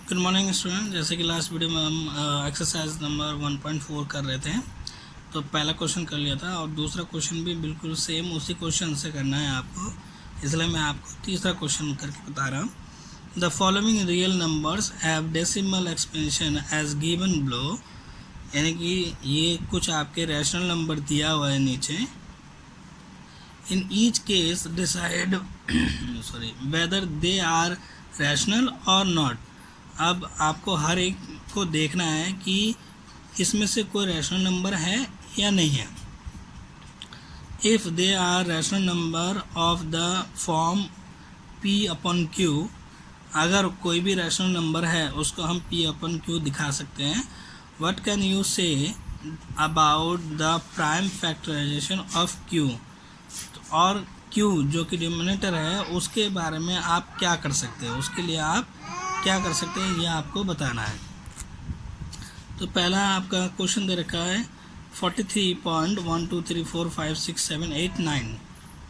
Good morning student. जैसे कि last video में हम एक्सरसाइज नंबर 1.4 कर रहे थे, तो पहला क्वेश्चन कर लिया था और दूसरा क्वेश्चन भी बिल्कुल सेम उसी क्वेश्चन से करना है आपको, इसलिए मैं आपको तीसरा क्वेश्चन करके बता रहा हूँ। The following real numbers have decimal expansion as given below, यानी कि ये कुछ आपके रैशनल नंबर दिया हुआ है नीचे। In each case decide whether they are rational और नॉट। अब आपको हर एक को देखना है कि इसमें से कोई रैशनल नंबर है या नहीं है। If they are rational number of the form p upon q, अगर कोई भी रैशनल नंबर है उसको हम p अपॉन q दिखा सकते हैं। What can you say about the prime factorisation of q, और q जो कि डिनोमिनेटर है उसके बारे में आप क्या कर सकते हैं, उसके लिए आप क्या कर सकते हैं ये आपको बताना है। तो पहला आपका क्वेश्चन दे रखा है 43.123456789,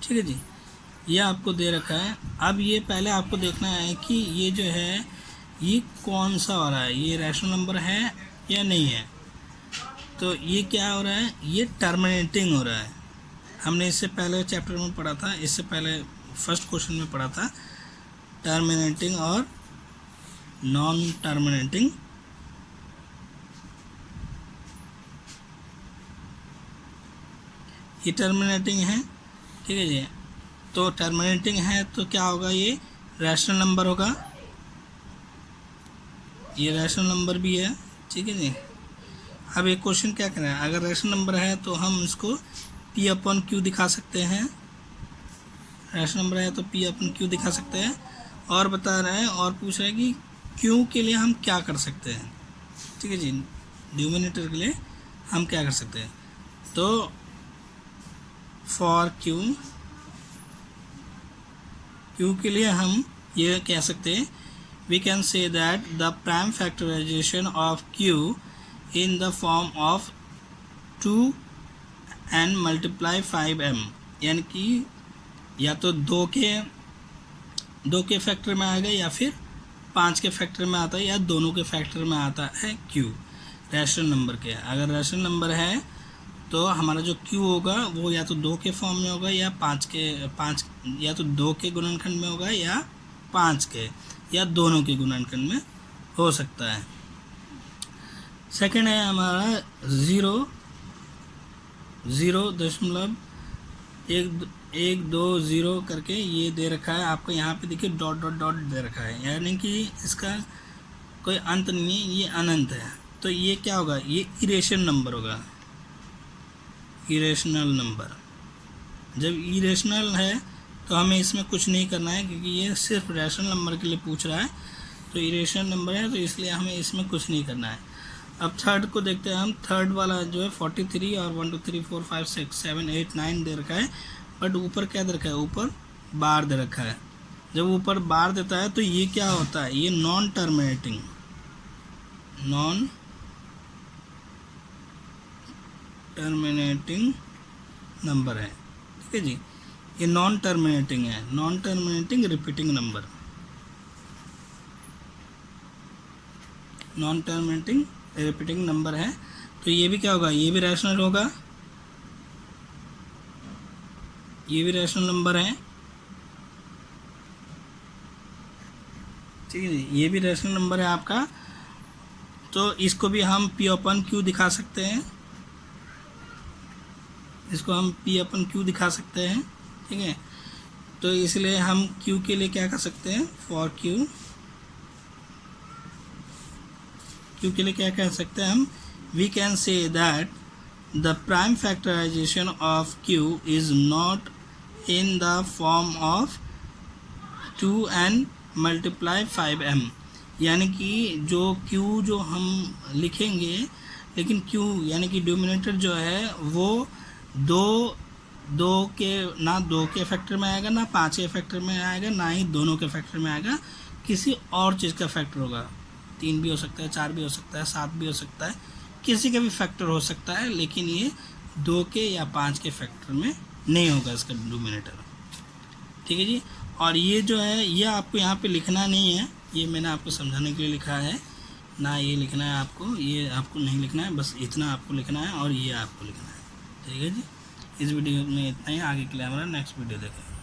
ठीक है जी, ये आपको दे रखा है। अब ये पहले आपको देखना है कि ये जो है ये कौन सा हो रहा है, ये रैशनल नंबर है या नहीं है। तो ये क्या हो रहा है, ये टर्मिनेटिंग हो रहा है। हमने इससे पहले चैप्टर में पढ़ा था, इससे पहले फर्स्ट क्वेश्चन में पढ़ा था टर्मिनेटिंग और नॉन टर्मिनेटिंग। ये टर्मिनेटिंग है, ठीक है जी। तो टर्मिनेटिंग है तो क्या होगा, ये रैशनल नंबर होगा, ये रैशनल नंबर भी है, ठीक है जी। अब एक क्वेश्चन क्या करना है, अगर रैशनल नंबर है तो हम इसको p अपॉन q दिखा सकते हैं। रैशनल नंबर है तो p अपॉन q दिखा सकते हैं। और बता रहे हैं और पूछ रहे हैं कि q के लिए हम क्या कर सकते हैं, ठीक है जी। डिनोमिनेटर के लिए हम क्या कर सकते हैं, तो फॉर q के लिए हम ये कह सकते हैं, we can say that the prime factorisation of q in the form of 2n multiply 5m, यानी कि या तो दो के फैक्टर में आएगा या फिर 5 के फैक्टर में आता है या दोनों के फैक्टर में आता है q रैशनल नंबर के। अगर रैशनल नंबर है तो हमारा जो q होगा वो या तो 2 के फॉर्म में होगा या 5 या तो 2 के गुणनखंड में होगा या 5 के या दोनों के गुणनखंड में हो सकता है। सेकंड है हमारा 0.120 करके ये दे रखा है आपको, यहाँ पे देखिए डॉट डॉट डॉट दे रखा है, यानी कि इसका कोई अंत नहीं है, ये अनंत है। तो ये क्या होगा, ये इरेशनल नंबर होगा, इरेशनल नंबर। जब इरेशनल है तो हमें इसमें कुछ नहीं करना है क्योंकि ये सिर्फ रैशनल नंबर के लिए पूछ रहा है, तो इरेशनल नंबर है तो इसलिए हमें इसमें कुछ नहीं करना है। अब थर्ड को देखते हैं हम। थर्ड वाला जो है 43 और 1 2 3 4 5 6 7 8 9 दे रखा है, बट ऊपर क्या दे रखा है, ऊपर बार दे रखा है। जब ऊपर बार देता है तो ये क्या होता है, ये नॉन टर्मिनेटिंग नंबर है, ठीक है जी। ये नॉन टर्मिनेटिंग है, non terminating repeating number, non terminating repeating number है। तो ये भी क्या होगा, ये भी रैशनल होगा, ये भी रैशनल नंबर है, ठीक है जी, ये भी रैशनल नंबर है आपका। तो इसको भी हम p अपन q दिखा सकते हैं, इसको हम p अपन q दिखा सकते हैं, ठीक है। तो इसलिए हम q के लिए क्या कर सकते हैं, फॉर q के लिए क्या कह सकते हैं हम, we can say that the prime factorisation of q is not in the form of 2n multiply 5m, यानी कि जो q जो हम लिखेंगे, लेकिन q यानी कि डिनोमिनेटर जो है वो दो के फैक्टर में आएगा, ना 5 के फैक्टर में आएगा, ना ही दोनों के फैक्टर में आएगा, किसी और चीज़ का फैक्टर होगा। 3 भी हो सकता है, 4 भी हो सकता है, 7 भी हो सकता है, किसी का भी फैक्टर हो सकता है, लेकिन ये 2 के या 5 के फैक्टर में नहीं होगा इसका डिनोमिनेटर, ठीक है जी। और ये जो है ये आपको यहाँ पे लिखना नहीं है, ये मैंने आपको समझाने के लिए लिखा है, ना ये लिखना है आपको, ये आपको नहीं लिखना है, बस इतना आपको लिखना है और ये आपको लिखना है। ठीक है जी, इस वीडियो में इतना ही, आगे के लिए हमारा नेक्स्ट वीडियो देखें।